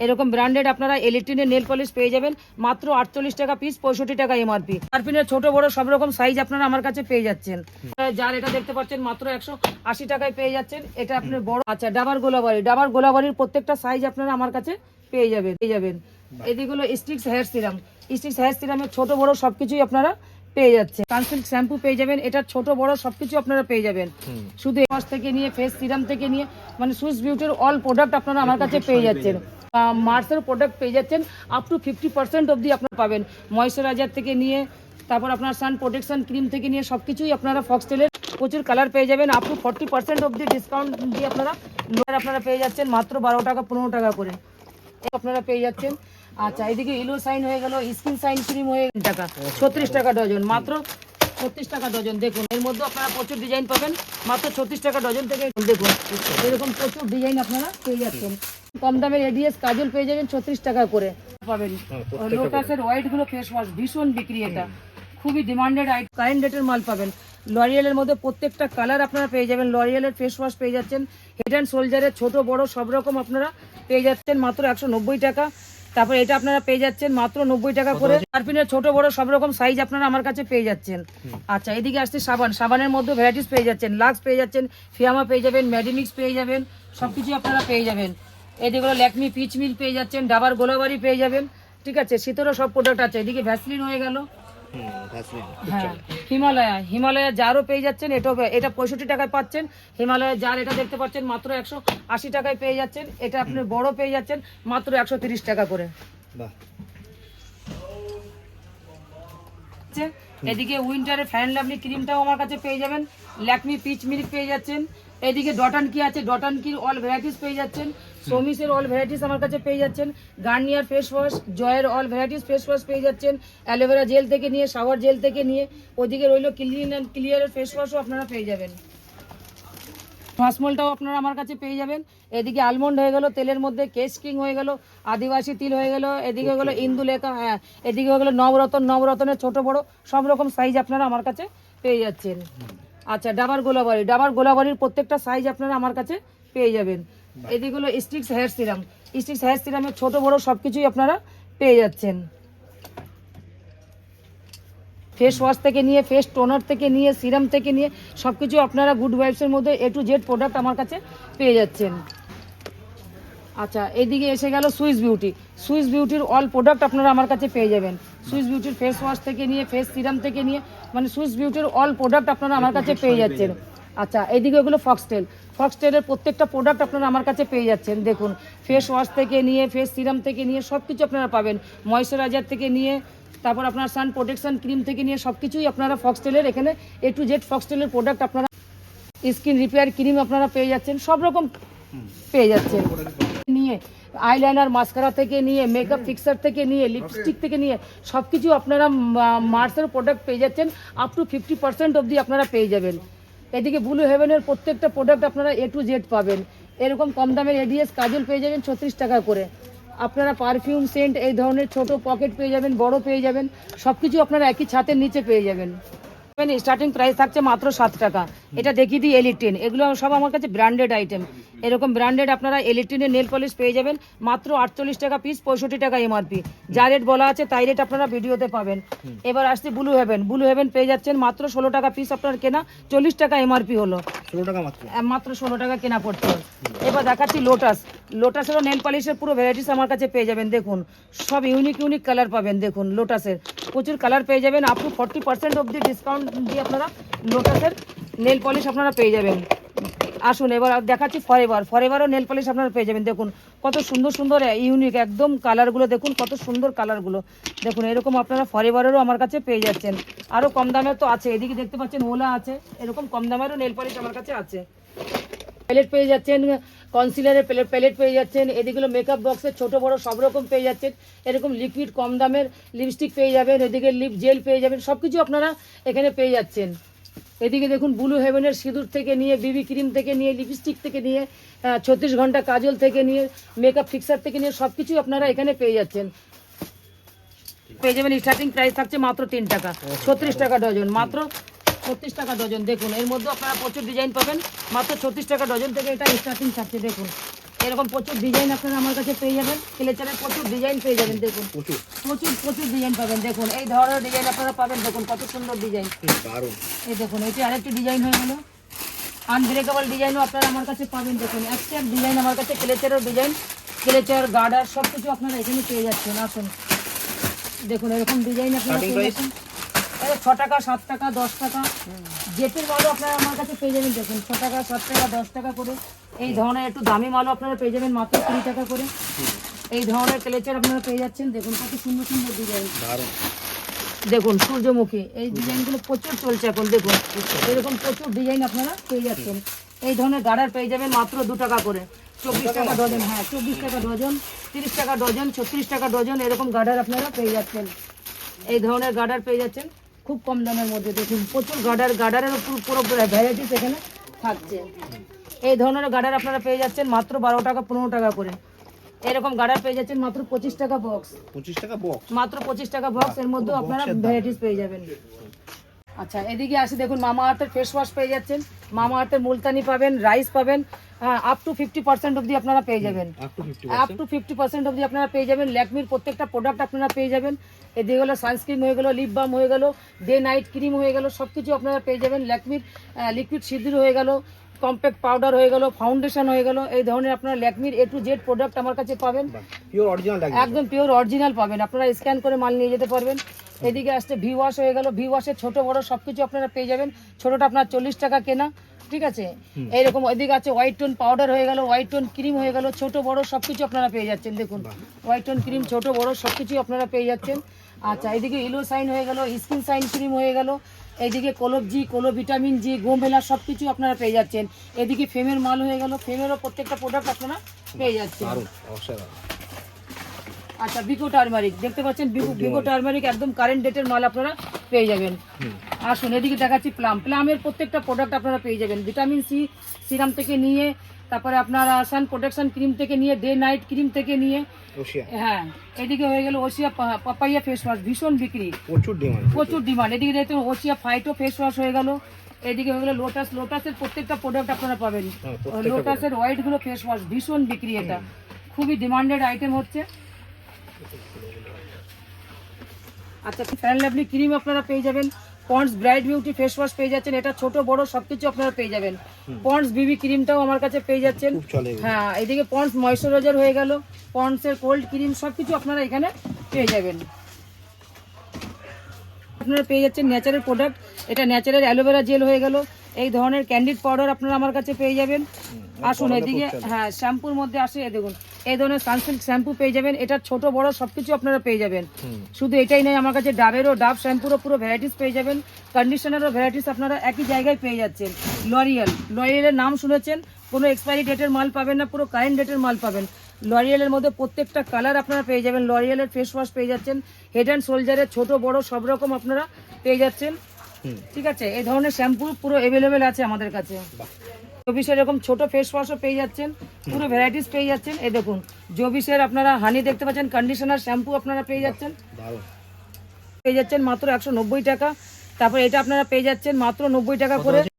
এরকম ব্র্যান্ডেড আপনারা ইলেকট্রিনের nail polish পেয়ে যাবেন মাত্র 48 টাকা পিস, 65 টাকা এমআরপি। পারফিনের ছোট বড় সব রকম সাইজ আপনারা আমার কাছে পেয়ে যাচ্ছেন। যার এটা দেখতে পাচ্ছেন মাত্র 180 টাকায় পেয়ে যাচ্ছেন। এটা আপনার বড়। আচ্ছা, ডাবার গোলাবাড়ির প্রত্যেকটা সাইজ আপনারা আমার কাছে পেয়ে যাবেন। এদিকগুলো স্টিক্স হেয়ার সিরামের ছোট বড় সবকিছুই আপনারা পেয়ে যাচ্ছে। সানসিল্ক শ্যাম্পু পেয়ে যাবেন, এটা ছোট বড় সবকিছু আপনারা পেয়ে যাবেন। শুধু ওয়াশ থেকে নিয়ে ফেস সিরাম থেকে নিয়ে মানে সুইস বিউটির অল প্রোডাক্ট আপনারা আমার কাছে পেয়ে যাচ্ছেন। মার্সের প্রোডাক্ট পেয়ে যাচ্ছেন আপ টু 50% অবধি আপনারা পাবেন। ময়েশ্চারাইজার থেকে নিয়ে তারপর আপনার সান প্রোটেকশন ক্রিম থেকে নিয়ে সবকিছুই আপনারা ফক্সটেলের প্রচুর কালার পেয়ে যাবেন। আপ টু 40% অবধি ডিসকাউন্ট দিয়ে আপনারা পেয়ে যাচ্ছেন মাত্র 12 টাকা 15 টাকা করে আপনারা পেয়ে যাচ্ছেন। আচ্ছা, এদিকে ইলো সাইন হয়ে গেল, স্কিন সাইন ক্রিম হয়ে টাকা 36 টাকা ডজন, মাত্র 36 টাকা ডজন। দেখুন এর মধ্যে আপনারা প্রচুর ডিজাইন পাবেন মাত্র 36 টাকা ডজন থেকে। দেখুন এরকম প্রচুর ডিজাইন আপনারা পেয়ে যাচ্ছেন। কম দামের এডিএস কাজল পেয়ে যাবেন 36 টাকা করে পাবেন। লোটাসের হোয়াইট গুলো ফেস ওয়াশ ভীষণ বিক্রি, এটা খুবই ডিমান্ডেড আইটেম। কারেন্ট ডেটের মাল পাবেন। লরিয়ালের মধ্যে প্রত্যেকটা কালার আপনারা পেয়ে যাবেন। লরিয়ালের ফেস ওয়াশ পেয়ে যাচ্ছেন। হেড অ্যান্ড শোল্ডারের ছোট বড় সব রকম আপনারা পেয়ে যাচ্ছেন মাত্র 190 টাকা। তারপর এটা আপনারা পেয়ে যাচ্ছেন মাত্র 90 টাকা করে। পারফিনের ছোট বড় সব রকম সাইজ আপনারা আমার কাছে পেয়ে যাচ্ছেন। আচ্ছা, এদিকে আসছে সাবানের মধ্যে ভ্যারাইটিস পেয়ে যাচ্ছেন। লাক্স পেয়ে যাচ্ছেন, ফিয়ামা পেয়ে যাবেন, ম্যাডিমিক্স পেয়ে যাবেন, সবকিছু আপনারা পেয়ে যাবেন। এদিকে ল্যাকমি পিচ মিল পেয়ে যাচ্ছেন, ডাবার গোলাবাড়ি পেয়ে যাবেন। ঠিক আছে, শীতেরও সব প্রোডাক্ট আছে। এদিকে ভ্যাসলিন হয়ে গেল, হ্যাঁ হিমালয়া জারও পেয়ে যাচ্ছেন। এটা 65 টাকায় পাচ্ছেন। হিমালয়া জার এটা দেখতে পাচ্ছেন মাত্র 180 টাকায় পেয়ে যাচ্ছেন। এটা আপনি বড় পেয়ে যাচ্ছেন মাত্র 130 টাকা করে। এদিকে উইন্টারের ফ্যান লাভলি ক্রিমটাও আমার কাছে পেয়ে যাবেন। ল্যাকমি পিচ মিল্ক পেয়ে যাচ্ছেন। এদিকে ডটান কি আছে, ডটান কির অল ভ্যারাইটিস পেয়ে যাচ্ছেন। সোমিসের অল ভ্যারাইটিস আমার কাছে পেয়ে যাচ্ছেন। গার্নিয়ার ফেস ওয়াশ, জয়ের অল ভ্যারাইটিস ফেস ওয়াশ পেয়ে যাচ্ছেন। অ্যালোভেরা জেল থেকে নিয়ে শাওয়ার জেল থেকে নিয়ে ওদিকে রইল ক্লিন অ্যান্ড ক্লিয়ারের ফেস ওয়াশও আপনারা পেয়ে যাবেন। ফাসমলটাও আপনারা আমার কাছে পেয়ে যাবেন। এদিকে আলমন্ড হয়ে গেল, তেলের মধ্যে কেশ কিং হয়ে গেল, আদিবাসী তিল হয়ে গেল, এদিকে হয়ে গেল ইন্দুলেখা, হ্যাঁ এদিকে হয়ে গেল নবরত্নের ছোট বড় সব রকম সাইজ আপনারা আমার কাছে পেয়ে যাচ্ছেন। আচ্ছা, ডাবার গোলাবাড়ির প্রত্যেকটা সাইজ আপনারা আমার কাছে পেয়ে যাবেন। এদিকে হলো স্টিক্স হেয়ার সিরামের ছোট বড় সবকিছুই আপনারা পেয়ে যাচ্ছেন। ফেস ওয়াশ থেকে নিয়ে ফেস টোনার থেকে নিয়ে সিরাম থেকে নিয়ে সবকিছু আপনারা গুড ভাইবসের মধ্যে A to Z প্রোডাক্ট আমার কাছে পেয়ে যাচ্ছেন। আচ্ছা, এদিকে এসে গেল সুইস বিউটির অল প্রোডাক্ট আপনারা আমার কাছে পেয়ে যাবেন। সুইস বিউটির ফেস ওয়াশ থেকে নিয়ে ফেস সিরাম থেকে নিয়ে মানে সুইস বিউটির অল প্রোডাক্ট আপনারা আমার কাছে পেয়ে যাচ্ছেন। আচ্ছা, এদিকে এগুলো ফক্সটেলের প্রত্যেকটা প্রোডাক্ট আপনারা আমার কাছে পেয়ে যাচ্ছেন। দেখুন ফেস ওয়াশ থেকে নিয়ে ফেস সিরাম থেকে নিয়ে সব কিছু আপনারা পাবেন। ময়েশ্চারাইজার থেকে নিয়ে তারপর আপনার সান প্রোটেকশন ক্রিম থেকে নিয়ে সব কিছুই আপনারা ফক্সটেলের এখানে A to Z ফক্সটেলের প্রোডাক্ট আপনারা স্কিন রিপেয়ার ক্রিম আপনারা পেয়ে যাচ্ছেন, সব রকম পেয়ে যাচ্ছেন। নিয়ে আইলাইনার মাস্কারা থেকে নিয়ে মেকআপ ফিক্সার থেকে নিয়ে লিপস্টিক থেকে নিয়ে সব কিছু আপনারা মার্সের প্রোডাক্ট পেয়ে যাচ্ছেন আপ টু 50% অবধি আপনারা পেয়ে যাবেন। এদিকে ব্লু হেভেনের প্রত্যেকটা প্রোডাক্ট আপনারা A to Z পাবেন। এরকম কম দামের এডিএস কাজল পেয়ে যাবেন 36 টাকা করে। আপনারা পারফিউম সেন্ট এই ধরনের ছোট পকেট পেয়ে যাবেন, বড় পেয়ে যাবেন, সব কিছু আপনারা একই ছাতের নিচে পেয়ে যাবেন। স্টার্টিং প্রাইস থাকছে মাত্র 7 টাকা। এটা দেখিয়ে দিই এলিট্রিন, এগুলো সব আমার কাছে ব্র্যান্ডেড আইটেম। এরকম ব্র্যান্ডেড আপনারা ইলেকট্রিনের নেল পলিশ পেয়ে যাবেন মাত্র 48 টাকা পিস, 65 টাকা এমআরপি। যা রেট বলা আছে তাই রেট আপনারা ভিডিওতে পাবেন। এবার আসছে ব্লু হেভেন পেয়ে যাচ্ছেন মাত্র 16 টাকা পিস আপনার কেনা, 40 টাকা এমআরপি হলো, 16 টাকা মাত্র 16 টাকা কেনা পড়ছে। এবার দেখাচ্ছি লোটাসেরও নেল পলিশের পুরো ভ্যারাইটিস আমার কাছে পেয়ে যাবেন। দেখুন সব ইউনিক কালার পাবেন। দেখুন লোটাসের প্রচুর কালার পেয়ে যাবেন। আপ টু 40% অবধি ডিসকাউন্ট দিয়ে আপনারা লোটাসের নেল পলিশ আপনারা পেয়ে যাবেন। আসুন এবার দেখাচ্ছি ফরএভারও নেল পলিশ আপনারা পেয়ে যাবেন। দেখুন কত সুন্দর ইউনিক একদম কালারগুলো, দেখুন কত সুন্দর কালারগুলো। দেখুন এরকম আপনারা ফরএভারেরও আমার কাছে পেয়ে যাচ্ছেন। আরও কম দামের তো আছে, এদিকে দেখতে পাচ্ছেন ওলা আছে, এরকম কম দামেরও নেল পলিশ আমার কাছে আছে। প্যালেট পেয়ে যাচ্ছেন, কনসিলারের প্যালেট পেয়ে যাচ্ছেন। এদিকে মেকআপ বক্সের ছোট বড় সব রকম পেয়ে যাচ্ছেন। এরকম লিকুইড কম দামের লিপস্টিক পেয়ে যাবেন, এদিকে লিপ জেল পেয়ে যাবেন, সব কিছু আপনারা এখানে পেয়ে যাচ্ছেন। এদিকে দেখুন ব্লু হেভেনের সিঁদুর থেকে নিয়ে বিবি ক্রিম থেকে নিয়ে লিপস্টিক থেকে নিয়ে 36 ঘন্টা কাজল থেকে নিয়ে মেকআপ ফিক্সার থেকে নিয়ে সব কিছুই আপনারা এখানে পেয়ে যাচ্ছেন। পেয়ে যাবেন স্টার্টিং প্রাইস থাকছে মাত্র 3 টাকা, 36 টাকা ডজন, মাত্র 36 টাকা ডজন। দেখুন এর মধ্যে আপনারা প্রচুর ডিজাইন পাবেন মাত্র 36 টাকা ডজন থেকে এটা স্টার্টিং থাকছে। দেখুন এরকম প্রচুর ডিজাইন আপনারা আমার কাছে পেয়ে যাবেন, ক্লেচারের প্রচুর ডিজাইন পেয়ে যাবেন। দেখুন প্রচুর প্রচুর প্রচুর ডিজাইন পাবেন। দেখুন এই ধরনের ডিজাইন আপনারা পাবেন। দেখুন কত সুন্দর ডিজাইন। দারুণ। এই দেখুন এটি আরেকটি ডিজাইন হয়ে গেল, আনব্রেকেবল ডিজাইনও আপনারা আমার কাছে পাবেন। দেখুন একটা ডিজাইন আমার কাছে, ক্লেচারের ডিজাইন, ক্লেচার গার্ডার সব কিছু আপনারা এখানে পেয়ে যাচ্ছেন। আসুন দেখুন এরকম ডিজাইন আপনারা Starting পেয়ে price? যাচ্ছেন। 6 টাকা, 7 টাকা, 10 টাকা জেটের মালও আপনারা আমার কাছে পেয়ে যাবেন। দেখুন 6 টাকা, 7 টাকা, 10 টাকা করে। এই ধরনের একটু দামি মালও আপনারা পেয়ে যাবেন মাত্র 20 টাকা করে। এই ধরনের ক্লেচার আপনারা পেয়ে যাচ্ছেন। দেখুন কত সুন্দর সুন্দর ডিজাইন। দারুণ। দেখুন সূর্যমুখী, এই ডিজাইনগুলো প্রচুর চলছে এখন। দেখুন এরকম প্রচুর ডিজাইন আপনারা পেয়ে যাচ্ছেন। এই ধরনের গার্ডার পেয়ে যাবেন মাত্র 2 টাকা করে, 24 টাকা ডজন। হ্যাঁ 24 টাকা ডজন, 30 টাকা ডজন, 36 টাকা ডজন, এরকম গার্ডার আপনারা পেয়ে যাচ্ছেন। এই ধরনের গার্ডার পেয়ে যাচ্ছেন খুব কম দামের মধ্যে। দেখুন প্রচুর গার্ডারের উপর পুরো ভ্যারাইটিস এখানে থাকছে। এই ধরনের গার্ডার আপনারা পেয়ে যাচ্ছেন মাত্র 12 টাকা, 15 টাকা করে। এরকম গার্ডার পেয়ে যাচ্ছেন মাত্র 25 টাকা বক্স, 25 টাকা বক্স। মাত্র 25 টাকা বক্স। এর মধ্যে আপনারা ভ্যারাইটিস পেয়ে যাবেন। আচ্ছা এদিকে আসি, দেখুন মামা আর্থের ফেস ওয়াশ পেয়ে যাচ্ছেন। মামা আর্থের মুলতানি পাবেন, রাইস পাবেন, আপ টু 50% অবধি আপনারা পেয়ে যাবেন। আপ টু 50% অবধি আপনারা পেয়ে যাবেন। ল্যাকমির প্রত্যেকটা প্রোডাক্ট আপনারা পেয়ে যাবেন। এদিকে হলো সানস্ক্রিন হয়ে গেল, লিপ বাম হয়ে গেল, ডে নাইট ক্রিম হয়ে গেল, সব কিছু আপনারা পেয়ে যাবেন। ল্যাকমির লিকুইড সিঁদুর হয়ে গেল, কম্প্যাক্ট পাউডার হয়ে গেল, ফাউন্ডেশন হয়ে গেল, এই ধরনের আপনারা ল্যাকমির A to Z প্রোডাক্ট আমার কাছে পাবেন। পিওর অরিজিনাল লাগে। একদম পিওর অরিজিনাল পাবেন, আপনারা স্ক্যান করে মাল নিয়ে যেতে পারবেন। এদিকে আসতে ভি ওয়াশ হয়ে গেল, ভি ওয়াশের ছোট বড় সবকিছু আপনারা পেয়ে যাবেন। ছোটটা আপনার 40 টাকা কেনা, ঠিক আছে। এইরকম এদিকে আছে হোয়াইট টোন পাউডার হয়ে গেল, হোয়াইট টোন ক্রিম হয়ে গেল, ছোট বড় সবকিছু আপনারা পেয়ে যাচ্ছেন। দেখুন হোয়াইট টোন ক্রিম ছোট বড় সবকিছু আপনারা পেয়ে যাচ্ছেন। আচ্ছা এদিকে ইলো সাইন হয়ে গেল, স্কিন সাইন ক্রিম হয়ে গেল, এইদিকে কোলব জি, কোলো ভিটামিন জি, গোমেলা সব কিছু আপনারা পেয়ে যাচ্ছেন। এদিকে ফেমের মাল হয়ে গেল, ফেমেরও প্রত্যেকটা প্রোডাক্ট আপনারা পেয়ে যাচ্ছেন। দারুণ, অসাধারণ। আচ্ছা বিকো টার্মারিক দেখতে পাচ্ছেন, বিকো টার্মারিক একদম কারেন্ট ডেটের মাল আপনারা পেয়ে যাবেন। আসুন এদিকে দেখাচ্ছি প্লাম, প্লামের প্রত্যেকটা প্রোডাক্ট আপনারা পেয়ে যাবেন। ভিটামিন সি সিরাম থেকে নিয়ে, তারপরে আপনার সান প্রোটেকশন ক্রিম থেকে নিয়ে, ডে নাইট ক্রিম থেকে নিয়ে। ওশিয়া। হ্যাঁ এদিকে হয়ে গেল ওশিয়া পাপাইয়া ফেস ওয়াশ, ভীষণ বিক্রি, প্রচুর ডিমান্ড, প্রচুর ডিমান্ড। এদিকে দেখতে ওশিয়া ফাইটো ফেস ওয়াশ হয়ে গেল। এদিকে হয়ে গেল লোটাস, লোটাসের প্রত্যেকটা প্রোডাক্ট আপনারা পাবেন। লোটাসের হোয়াইট গুলো ফেস ওয়াশ ভীষণ বিক্রি, এটা খুবই ডিমান্ডেড আইটেম হচ্ছে। আচ্ছা ফ্যান লাভলি ক্রিম আপনারা পেয়ে যাবেন। Ponds bright beauty face wash পেয়ে যাচ্ছেন, এটা ছোট বড় সবকিছু আপনারা পেয়ে যাবেন। পন্ডস বিবি ক্রিমটাও আমার কাছে পেয়ে যাচ্ছেন। হ্যাঁ এদিকে পন্ডস ময়শ্চারাইজার হয়ে গেল, পন্ডসের কোল্ড ক্রিম সবকিছু আপনারা এখানে পেয়ে যাবেন। আপনারা পেয়ে যাচ্ছেন ন্যাচারাল প্রোডাক্ট, এটা ন্যাচারাল অ্যালোভেরা জেল হয়ে গেল, এই ধরনের ক্যান্ডিড পাউডার আপনারা আমার কাছে পেয়ে যাবেন। আসুন এদিকে, হ্যাঁ শ্যাম্পুর মধ্যে আসে, দেখুন এই ধরনের সানসিল্ক শ্যাম্পু পেয়ে যাবেন, এটা ছোট বড় সবকিছু আপনারা পেয়ে যাবেন। শুধু এটাই নয়, আমার কাছে ডাবেরও, ডাব শ্যাম্পুরও পুরো ভ্যারাইটিস পেয়ে যাবেন। কন্ডিশনারও ভ্যারাইটিস আপনারা একই জায়গায় পেয়ে যাচ্ছেন। লরিয়াল, লরিয়ালের নাম শুনেছেন, কোনো এক্সপায়ারি ডেটের মাল পাবেন না, পুরো কারেন্ট ডেটের মাল পাবেন। লরিয়ালের মধ্যে প্রত্যেকটা কালার আপনারা পেয়ে যাবেন। লরিয়ালের ফেস ওয়াশ পেয়ে যাচ্ছেন, হেড অ্যান্ড শোল্ডারের ছোট বড় সব রকম আপনারা পেয়ে যাচ্ছেন, ঠিক আছে। এই ধরনের শ্যাম্পু পুরো অ্যাভেলেবেল আছে আমাদের কাছে। জবিসের এরকম ছোট ফেস ওয়াশও পেয়ে যাচ্ছেন, পুরো ভ্যারাইটিস পেয়ে যাচ্ছেন। এই দেখুন জবিসের আপনারা হানি দেখতে পাচ্ছেন, কন্ডিশনার শ্যাম্পু আপনারা পেয়ে যাচ্ছেন, পেয়ে যাচ্ছেন মাত্র 190 টাকা। তারপর এটা আপনারা পেয়ে যাচ্ছেন মাত্র 90 টাকা করে।